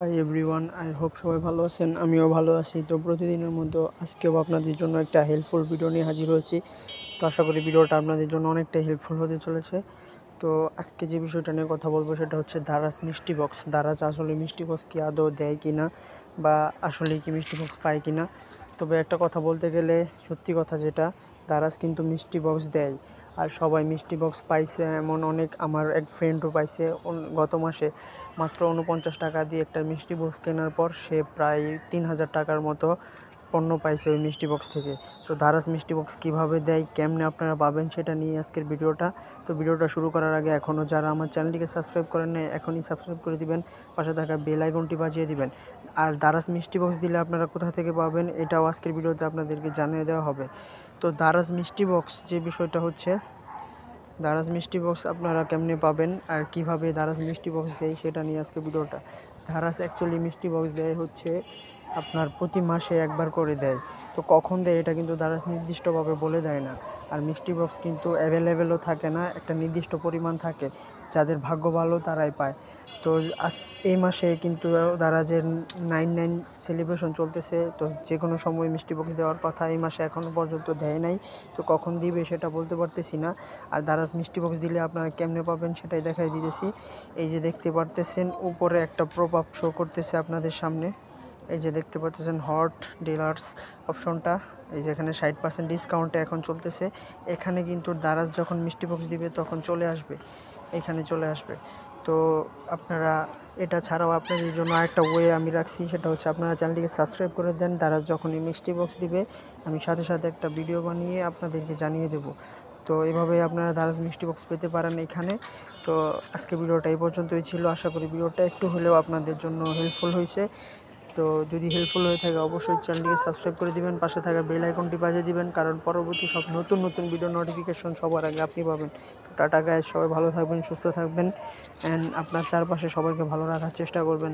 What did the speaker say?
Hi everyone, I hope সবাই ভালো আছেন। আমিও ভালো আছি। তো প্রতিদিনের মতো আজকেও আপনাদের জন্য একটা হেল্পফুল ভিডিও নিয়ে হাজির হয়েছি। তো আশা করি ভিডিওটা আপনাদের জন্য অনেকটাই হেল্পফুল হতে চলেছে। তো আজকে যে বিষয়টা নিয়ে কথা বলবো সেটা হচ্ছে দারাজ মিষ্টি বক্স। দারাজ আসলে মিষ্টি বক্স কি আদৌ দেয় কি না, বা আসলে কি মিষ্টি বক্স পায় কি না। তবে একটা কথা বলতে গেলে সত্যি কথা যেটা, দারাজ কিন্তু মিষ্টি বক্স দেয়। আর সবাই মিষ্টি বক্স পাইছে এমন অনেক, আমার এক ফ্রেন্ডও পাইছে। গত মাসে মাত্র 49 টাকা দিয়ে একটা মিষ্টি বক্স কেনার পর সে প্রায় 3000 টাকার মতো পণ্য পাইছে ওই মিষ্টি বক্স থেকে। তো দারাজ মিষ্টি বক্স কীভাবে দেয়, কেমনে আপনারা পাবেন, সেটা নিয়ে আজকের ভিডিওটা। তো ভিডিওটা শুরু করার আগে এখনও যারা আমার চ্যানেলটিকে সাবস্ক্রাইব করেন নাই, এখনই সাবস্ক্রাইব করে দিবেন, পাশে থাকা বেল আইকনটি বাজিয়ে দিবেন। আর দারাজ মিষ্টি বক্স দিলে আপনারা কোথা থেকে পাবেন এটাও আজকের ভিডিওতে আপনাদেরকে জানিয়ে দেওয়া হবে। তো দারাজ মিষ্টি বক্স যে বিষয়টা হচ্ছে, দারাজ মিষ্টি বক্স আপনারা কেমনে পাবেন আর কিভাবে দারাজ মিষ্টি বক্স দেয় সেটা নিয়ে আজকে ভিডিওটা। দারাজ অ্যাকচুয়ালি মিষ্টি বক্স দেয় হচ্ছে আপনার প্রতি মাসে একবার করে দেয়। তো কখন দেয় এটা কিন্তু দারাজ নির্দিষ্টভাবে বলে দেয় না। আর মিষ্টি বক্স কিন্তু অ্যাভেলেবেলও থাকে না, একটা নির্দিষ্ট পরিমাণ থাকে। যাদের ভাগ্য ভালো তারাই পায়। তো এই মাসে কিন্তু দারাজের 9/9 সেলিব্রেশন চলতেছে। তো যে কোনো সময় মিষ্টি বক্স দেওয়ার কথা, এই মাসে এখনও পর্যন্ত দেয় নাই। তো কখন দিবে সেটা বলতে পারতেছি না। আর দারাজ মিষ্টি বক্স দিলে আপনারা কেমনে পাবেন সেটাই দেখাই দিতেছি। এই যে দেখতে পারতেছেন উপরে একটা প্রপাপ শো করতেছে আপনাদের সামনে। এই যে দেখতে পাচ্ছেন হট ডিলার্স অপশনটা, এই যেখানে 60% ডিসকাউন্টে এখন চলতেছে। এখানে কিন্তু দারাজ যখন মিষ্টি বক্স দিবে তখন চলে আসবে, এখানে চলে আসবে। তো আপনারা এটা ছাড়াও আপনাদের জন্য আরেকটা ওয়ে আমি রাখছি, সেটা হচ্ছে আপনারা চ্যানেলটিকে সাবস্ক্রাইব করে দেন। দারাজ যখনই মিষ্টি বক্স দিবে আমি সাথে সাথে একটা ভিডিও বানিয়ে আপনাদেরকে জানিয়ে দেবো। তো এভাবেই আপনারা দারাজ মিষ্টি বক্স পেতে পারেন এখানে। তো আজকে ভিডিওটা এই পর্যন্তই ছিল। আশা করি ভিডিওটা একটু হলেও আপনাদের জন্য হেল্পফুল হয়েছে। তো যদি হেল্পফুল হয়ে থাকে অবশ্যই চ্যানেলটিকে সাবস্ক্রাইব করে দিবেন, পাশে থাকা বেল আইকনটি বাজিয়ে দিবেন, কারণ পরবর্তী সব নতুন নতুন ভিডিও নোটিফিকেশন সবার আগে আপনি পাবেন। টাটা গাইস, সবাই ভালো থাকবেন, সুস্থ থাকবেন, অ্যান্ড আপনার চারপাশে সবাইকে ভালো রাখার চেষ্টা করবেন।